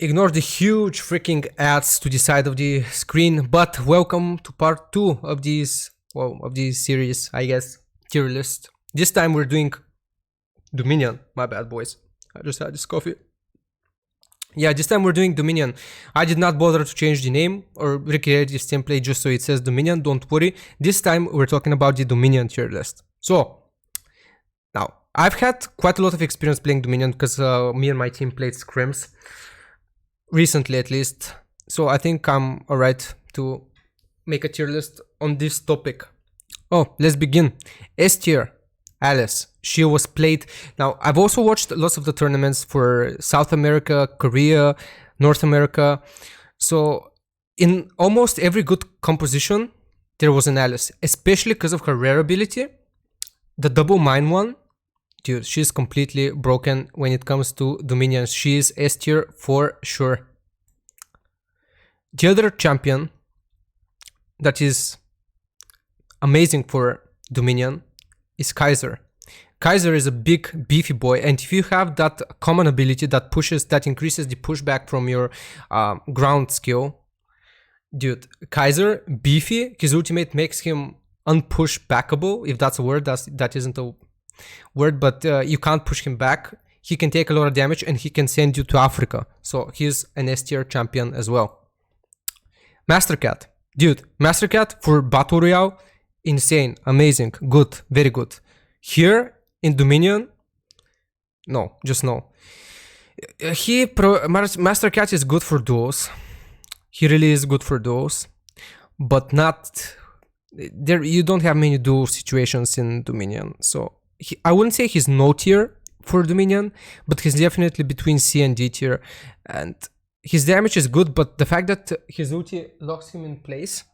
Ignore the huge freaking ads to the side of the screen, but welcome to part 2 of this series, I guess, tier list. This time we're doing Dominion. My bad, boys. I just had this coffee. Yeah, this time we're doing Dominion. I did not bother to change the name or recreate this template just so it says Dominion, don't worry. This time we're talking about the Dominion tier list. So, now, I've had quite a lot of experience playing Dominion because me and my team played scrims. Recently at least. So I think I'm alright to make a tier list on this topic. Oh, let's begin. S tier, Alice. She was played. Now, I've also watched lots of the tournaments for South America, Korea, North America. So in almost every good composition, there was an Alice, especially because of her rare ability. The double mine one, dude, she's completely broken when it comes to Dominion. She is S tier for sure. The other champion that is amazing for Dominion is Kaisa. Kaisa is a big beefy boy, and if you have that common ability that increases the pushback from your ground skill, dude, Kaisa, beefy, his ultimate makes him unpushbackable, if that's a word. That isn't a word, but you can't push him back. He can take a lot of damage and he can send you to Africa. So he's an S tier champion as well. Master Cat. Dude, Master Cat for Battle Royale, insane, amazing, good, very good. Here in Dominion, no, just no. Master Cat is good for duos. He really is good for duos, but not there. You don't have many duo situations in Dominion, so I wouldn't say he's no tier for Dominion, but he's definitely between C and D tier, and his damage is good, but the fact that his ulti locks him in place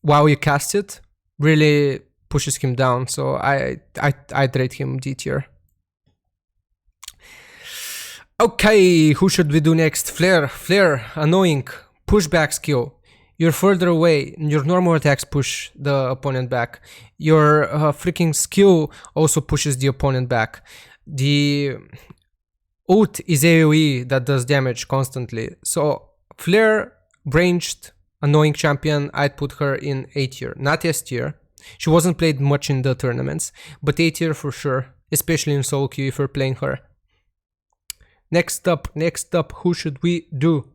while you cast it really pushes him down, so I'd rate him D tier. Okay, who should we do next? Flare, annoying, pushback skill. You're further away, your normal attacks push the opponent back. Your freaking skill also pushes the opponent back. The ult is AoE that does damage constantly. So, Flare, ranged, annoying champion, I'd put her in A tier, not S tier. She wasn't played much in the tournaments, but A tier for sure, especially in solo queue if you're playing her. Next up, who should we do?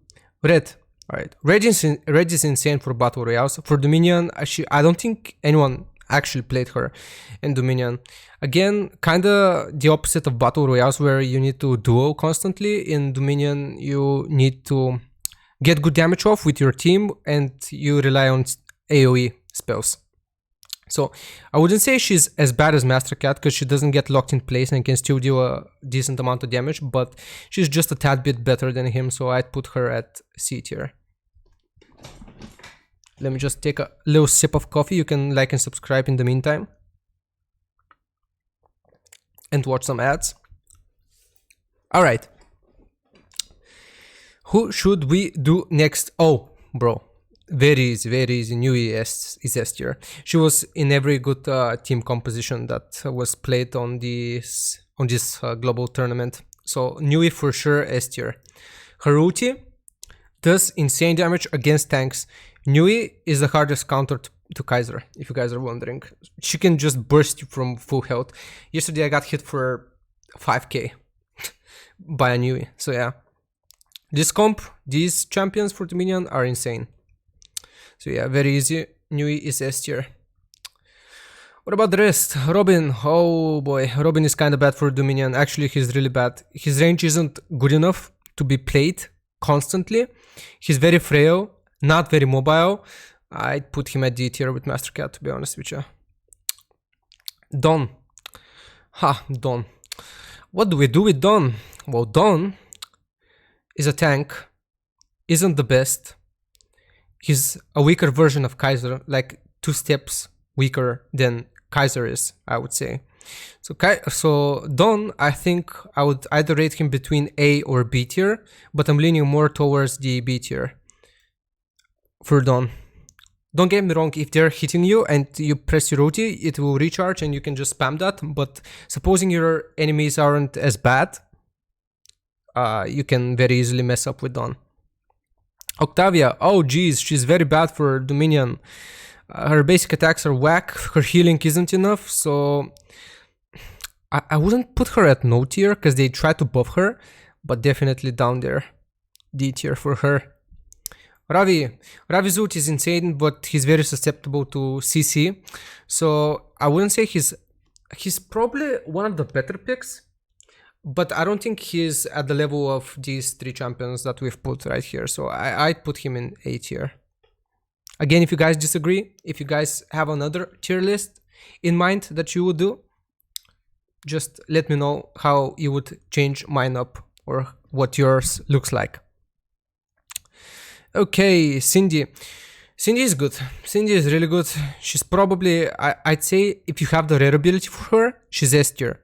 Red. Alright, Red is insane for Battle Royales. For Dominion, I don't think anyone actually played her in Dominion. Again, kinda the opposite of Battle Royales where you need to duo constantly. In Dominion, you need to get good damage off with your team and you rely on AoE spells. So, I wouldn't say she's as bad as Master Cat because she doesn't get locked in place and can still do a decent amount of damage, but she's just a tad bit better than him, so I'd put her at C tier. Let me just take a little sip of coffee. You can like and subscribe in the meantime. And watch some ads. Alright. Who should we do next? Oh, bro. Very easy. Nui is S tier. She was in every good team composition that was played on this global tournament. So Nui for sure S tier. Her ulti does insane damage against tanks. Nui is the hardest counter to Kaisa, if you guys are wondering. She can just burst you from full health. Yesterday I got hit for 5k by a Nui. So yeah, these champions for Dominion are insane. So yeah, very easy. Nui is S tier. What about the rest? Robin. Oh boy, Robin is kind of bad for Dominion. Actually, he's really bad. His range isn't good enough to be played constantly. He's very frail, not very mobile. I'd put him at D tier with Master Cat, to be honest with you. Dawn. Dawn. What do we do with Dawn? Well, Dawn is a tank. Isn't the best. He's a weaker version of Kaisa, like 2 steps weaker than Kaisa is, I would say. So Dawn, I think I would either rate him between A or B tier, but I'm leaning more towards the B tier for Dawn. Don't get me wrong, if they're hitting you and you press your ulti, it will recharge and you can just spam that, but supposing your enemies aren't as bad, you can very easily mess up with Dawn. Octavia, oh geez, she's very bad for Dominion. Her basic attacks are whack, her healing isn't enough, so I wouldn't put her at no tier because they try to buff her, but definitely down there. D tier for her. Ravi's ult is insane, but he's very susceptible to CC, so I wouldn't say he's probably one of the better picks, but I don't think he's at the level of these 3 champions that we've put right here, so I'd put him in A tier. Again, if you guys disagree, if you guys have another tier list in mind that you would do, just let me know how you would change mine up or what yours looks like. Okay, Cindy. Cindy is good. Cindy is really good. She's probably, I'd say if you have the rare ability for her, she's S tier.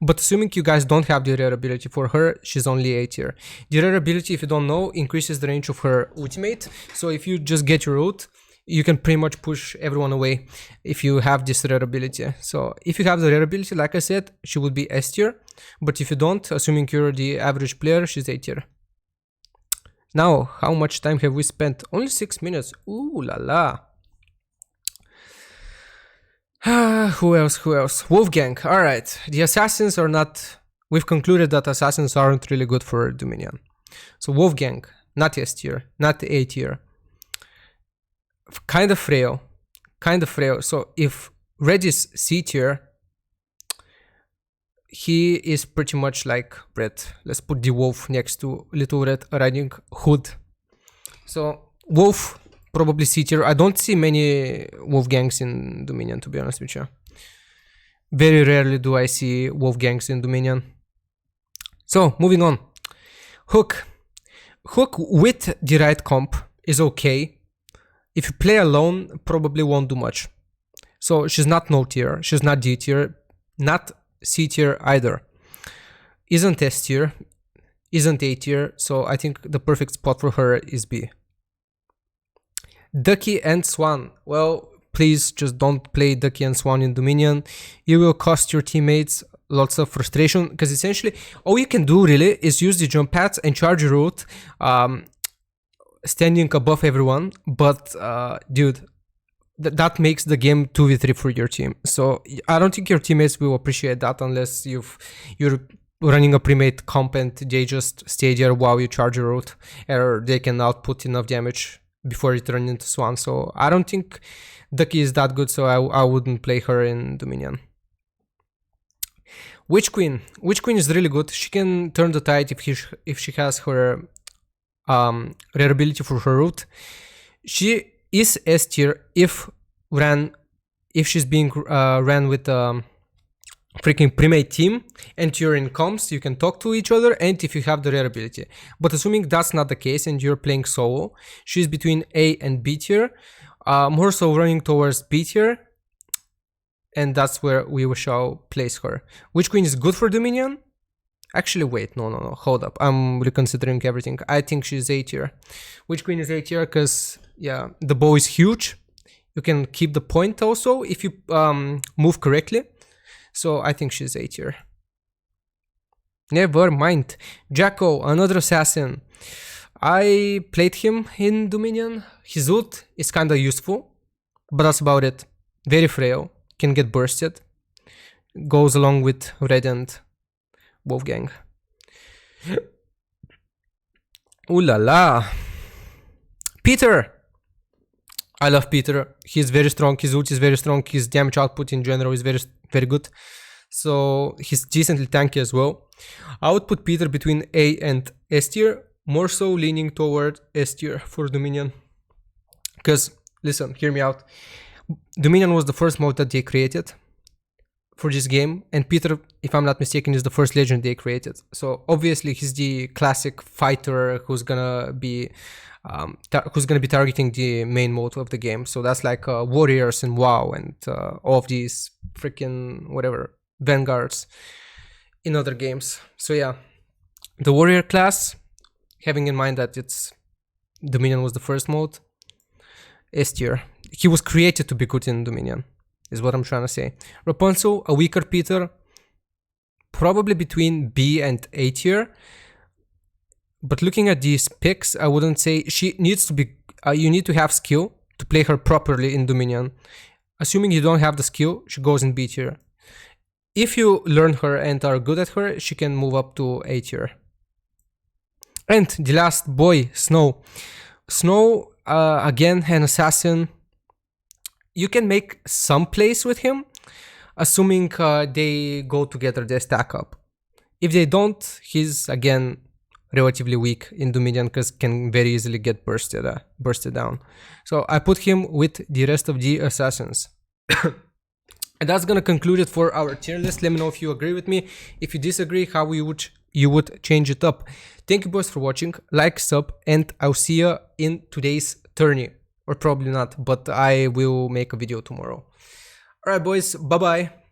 But assuming you guys don't have the rare ability for her, she's only A tier. The rare ability, if you don't know, increases the range of her ultimate. So if you just get your ult, you can pretty much push everyone away if you have this rare ability. So if you have the rare ability, like I said, she would be S tier. But if you don't, assuming you're the average player, she's A tier. Now, how much time have we spent? Only 6 minutes. Ooh la la. Who else? Wolfgang. Alright. The assassins are not... We've concluded that assassins aren't really good for Dominion. So Wolfgang, not S tier, not A tier. Kind of frail. So if Red is C tier, he is pretty much like Red. Let's put the Wolf next to Little Red Riding Hood. So Wolf, probably C tier. I don't see many Wolfgangs in Dominion, to be honest with you. Very rarely do I see Wolfgangs in Dominion. So, moving on. Hook. Hook with the right comp is okay. If you play alone, probably won't do much. So she's not no tier, she's not D tier, not C tier either. Isn't S tier, isn't A tier, so I think the perfect spot for her is B. Ducky and Swan. Well, please just don't play Ducky and Swan in Dominion. You will cost your teammates lots of frustration, because essentially all you can do really is use the jump pads and charge your ult, standing above everyone, but dude, that makes the game 2v3 for your team. So I don't think your teammates will appreciate that unless you're running a pre-made comp and they just stay there while you charge your ult, or they can output enough damage before it turns into Swan. So I don't think Ducky is that good, so I wouldn't play her in Dominion. Witch Queen is really good. She can turn the tide if she has her rare ability for her ult. She is S tier if she's being ran with a freaking pre-made team and you're in comps, you can talk to each other, and if you have the rare ability. But assuming that's not the case and you're playing solo, she's between A and B tier, more so running towards B tier, and that's where we shall place her. Witch Queen is good for Dominion. Actually, wait, no, hold up. I'm reconsidering everything. I think she's A tier. Witch Queen is A tier because, yeah, the bow is huge. You can keep the point also if you move correctly. So I think she's A tier. Never mind. Jacko, another assassin. I played him in Dominion. His ult is kinda useful, but that's about it. Very frail. Can get bursted. Goes along with Red and Wolfgang. Ooh la la. Peter. I love Peter. He's very strong. His ult is very strong. His damage output in general is very good. So he's decently tanky as well. I would put Peter between A and S tier. More so leaning toward S tier for Dominion. Because, listen, hear me out. Dominion was the first mode that they created for this game, and Peter, if I'm not mistaken, is the first legend they created. So obviously he's the classic fighter who's gonna be targeting the main mode of the game. So that's like warriors and WoW and all of these freaking whatever vanguards in other games. So yeah, the warrior class, having in mind that it's Dominion was the first mode, S tier. He was created to be good in Dominion, is what I'm trying to say. Rapunzel, a weaker Peter, probably between B and A tier. but looking at these picks, I wouldn't say she needs to be. You need to have skill to play her properly in Dominion. Assuming you don't have the skill, she goes in B tier. If you learn her and are good at her, she can move up to A tier. And the last boy, Snow. Snow, again, an assassin. You can make some plays with him, assuming they go together, they stack up. If they don't, he's again relatively weak in Dominion because can very easily get bursted down. So I put him with the rest of the assassins. And that's gonna conclude it for our tier list. Let me know if you agree with me. If you disagree, how you would change it up. Thank you boys for watching. Like, sub, and I'll see you in today's tourney. Or probably not, but I will make a video tomorrow. Alright boys, bye bye.